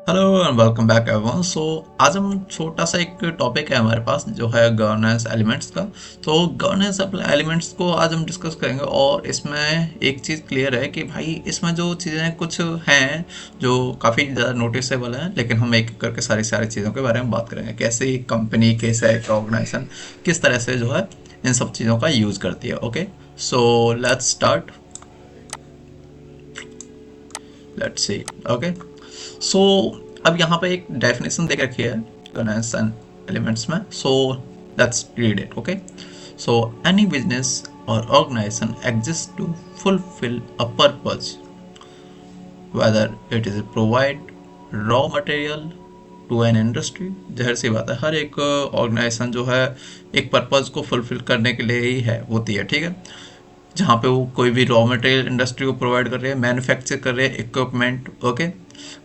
Hello and welcome back everyone. आज हम छोटा सा एक टॉपिक है हमारे पास जो है गवर्नेंस एलिमेंट्स का। तो गवर्नेंस एलिमेंट्स को आज हम डिस्कस करेंगे और इसमें एक चीज़ क्लियर है कि भाई इसमें जो चीज़ें कुछ हैं जो काफ़ी ज़्यादा नोटिसेबल हैं, लेकिन हम एक एक करके सारी सारी चीज़ों के बारे में बात करेंगे, कैसे एक कंपनी कैसे एक ऑर्गेनाइजेशन किस तरह से जो है इन सब चीज़ों का यूज़ करती है। Okay, so let's start, let's see. Okay, so अब यहाँ पे एक डेफिनेशन दे रखी है गवर्नेंस एंड एलिमेंट्स में। So let's read it. Okay, so any business और organisation exist to fulfil a purpose, whether it is provide raw material to an industry. जाहिर सी बात है, हर एक ऑर्गेनाइजेशन जो है एक पर्पज को फुलफिल करने के लिए ही है होती है, ठीक है। जहाँ पे वो कोई भी रॉ मटेरियल इंडस्ट्री को प्रोवाइड कर रहे हैं, मैन्युफैक्चर कर रहे हैं equipment, okay,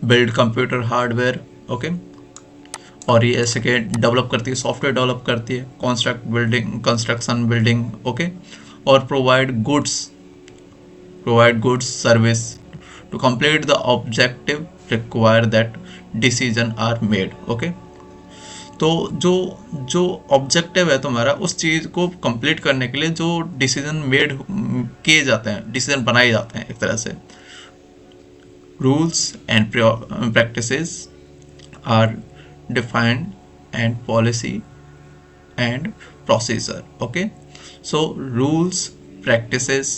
build computer hardware, okay, और ये ऐसे के डेवलप करती है, सॉफ्टवेयर डेवलप करती है, कंस्ट्रक्शन बिल्डिंग, ओके, और provide goods service to complete the objective require that decision are made. Okay, तो जो जो ऑब्जेक्टिव है तुम्हारा उस चीज़ को कंप्लीट करने के लिए जो डिसीजन मेड किए जाते हैं, डिसीजन बनाए जाते हैं एक तरह से, rules and practices are defined and policy and procedure. Okay, so rules, practices,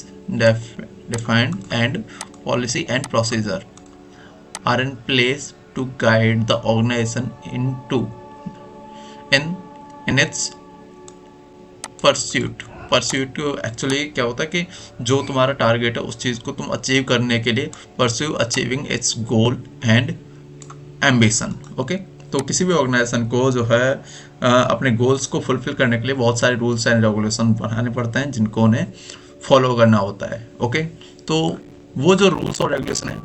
defined and policy and procedure are in place to guide the organization in in its pursuit actually क्या होता है कि जो तुम्हारा टारगेट है उस चीज़ को तुम अचीव करने के लिए pursue achieving it's goal and ambition. Okay, तो किसी भी ऑर्गेनाइजेशन को जो है अपने गोल्स को फुलफिल करने के लिए बहुत सारे रूल्स एंड रेगुलेशन बनाने पड़ते हैं जिनको उन्हें फॉलो करना होता है। ओके, तो वो जो रूल्स और रेगुलेशन है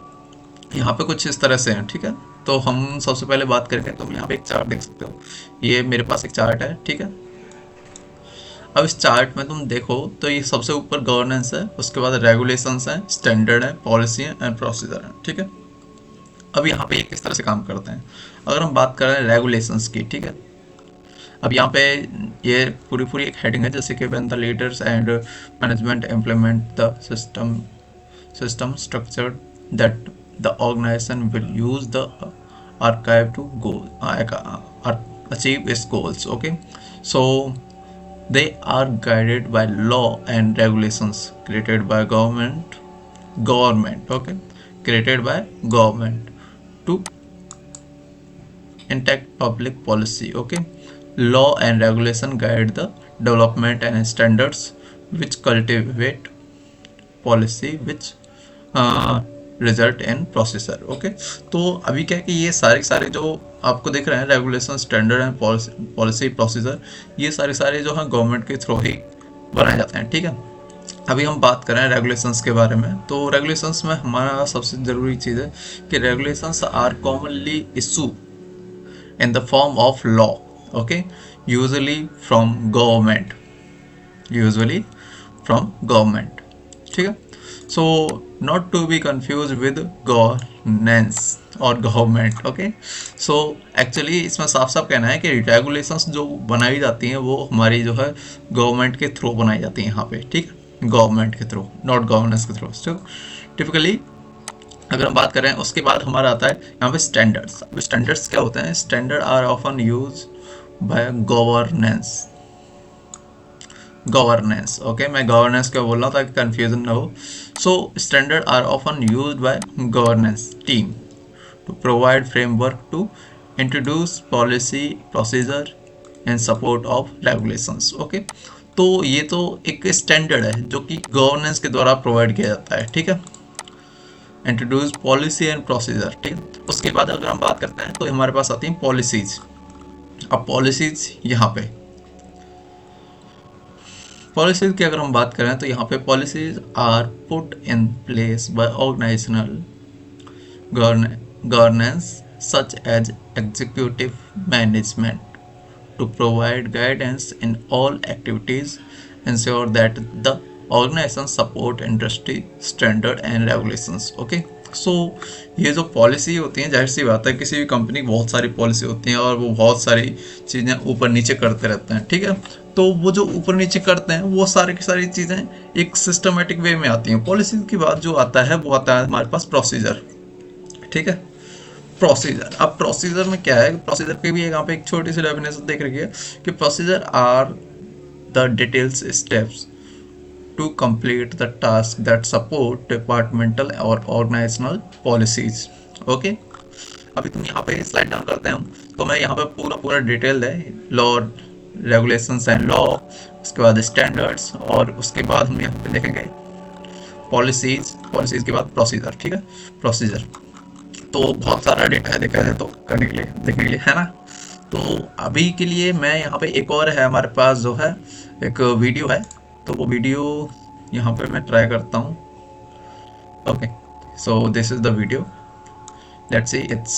यहाँ पे कुछ इस तरह से हैं, ठीक है। तो हम सबसे पहले बात करेंगे, तुम यहाँ पे एक चार्ट देख सकते हो, ये मेरे पास एक चार्ट है, ठीक है। अब इस चार्ट में तुम देखो तो ये सबसे ऊपर गवर्नेंस है, उसके बाद रेगुलेशंस हैं, स्टैंडर्ड है, पॉलिसी है एंड प्रोसीजर है, ठीक है। अब यहाँ पे ये किस तरह से काम करते हैं, अगर हम बात कर रहे हैं रेगुलेशंस की, ठीक है। अब यहाँ पे ये पूरी पूरी एक हेडिंग है, जैसे कि when the leaders and management implement the system structure that the organisation will use the archive to go achieve its goals. Okay, so they are guided by law and regulations created by government, okay, created by government to enact public policy. Okay, law and regulation guide the development and standards which cultivate policy which result in processor. Okay, तो अभी क्या है कि ये सारे सारे जो आपको दिख रहे हैं regulation, standard and policy, procedure, ये सारे सारे जो हैं गवर्नमेंट के थ्रू ही बनाए जाते हैं, ठीक है। अभी हम बात कर रहे हैं रेगुलेशंस के बारे में। तो रेगुलेशंस में हमारा सबसे ज़रूरी चीज़ है कि regulations are commonly issue in the form of law, okay, usually from government, ठीक है। So not to be confused with governance और गवर्नमेंट। ओके, सो एक्चुअली इसमें साफ साफ कहना है कि रेगुलेशंस जो बनाई जाती हैं वो हमारी जो है गवर्नमेंट के थ्रू बनाई जाती हैं यहाँ पे, ठीक है, गवर्नमेंट के थ्रू, नॉट गवर्नेंस के थ्रू। सो टिपिकली अगर हम बात करें, उसके बाद हमारा आता है यहाँ पे स्टैंडर्ड्स। अब स्टैंडर्ड्स क्या होते हैं, standard are often use by governance. Okay, मैं गवर्नेंस क्यों बोल रहा हूँ ताकि कंफ्यूजन ना हो। So standard are often used by governance team to provide framework to introduce policy procedure in support of regulations. Okay, तो ये तो एक स्टैंडर्ड है जो कि गवर्नेंस के द्वारा प्रोवाइड किया जाता है, ठीक है, इंट्रोड्यूस पॉलिसी एंड प्रोसीजर, ठीक है। उसके बाद अगर हम बात करते हैं तो हमारे पास आती हैं पॉलिसीज। अब पॉलिसीज यहाँ पे पॉलिसीज की अगर हम बात करें तो यहाँ पे policies are put in place by organisational governance such as executive management to provide guidance in all activities, ensure that the organization support industry standard and regulations. Okay, सो ये जो पॉलिसी होती है, जाहिर सी बात है किसी भी कंपनी की बहुत सारी पॉलिसी होती हैं और वो बहुत सारी चीज़ें ऊपर नीचे करते रहते हैं, ठीक है। तो वो जो ऊपर नीचे करते हैं वो सारी की सारी चीज़ें एक सिस्टमेटिक वे में आती हैं। पॉलिसी के बाद जो आता है वो आता है हमारे पास प्रोसीजर, ठीक है। प्रोसीजर, अब प्रोसीजर में क्या है, प्रोसीजर की भी यहाँ पे एक छोटी सी डेफिनेशन देख रखी है कि procedure are the details steps to complete the task that support departmental और organizational policies। ओके, अभी तुम यहाँ पे स्लाइड डाउन करते हैं तो मैं यहाँ पे पूरा पूरा डिटेल है, लॉ, रेगुलेशंस एंड लॉ, उसके बाद स्टैंडर्ड्स, और उसके बाद हम यहाँ पे देखेंगे पॉलिसीज, पॉलिसीज के बाद प्रोसीजर, ठीक है। प्रोसीजर तो बहुत सारा डेटा है देखा जाए तो करने के लिए, देखने के लिए, है ना। तो अभी के लिए मैं यहाँ पे एक और है हमारे पास जो है एक वीडियो है, तो वो वीडियो यहाँ पे मैं ट्राई करता हूँ। Okay, so this is the video, let's see it's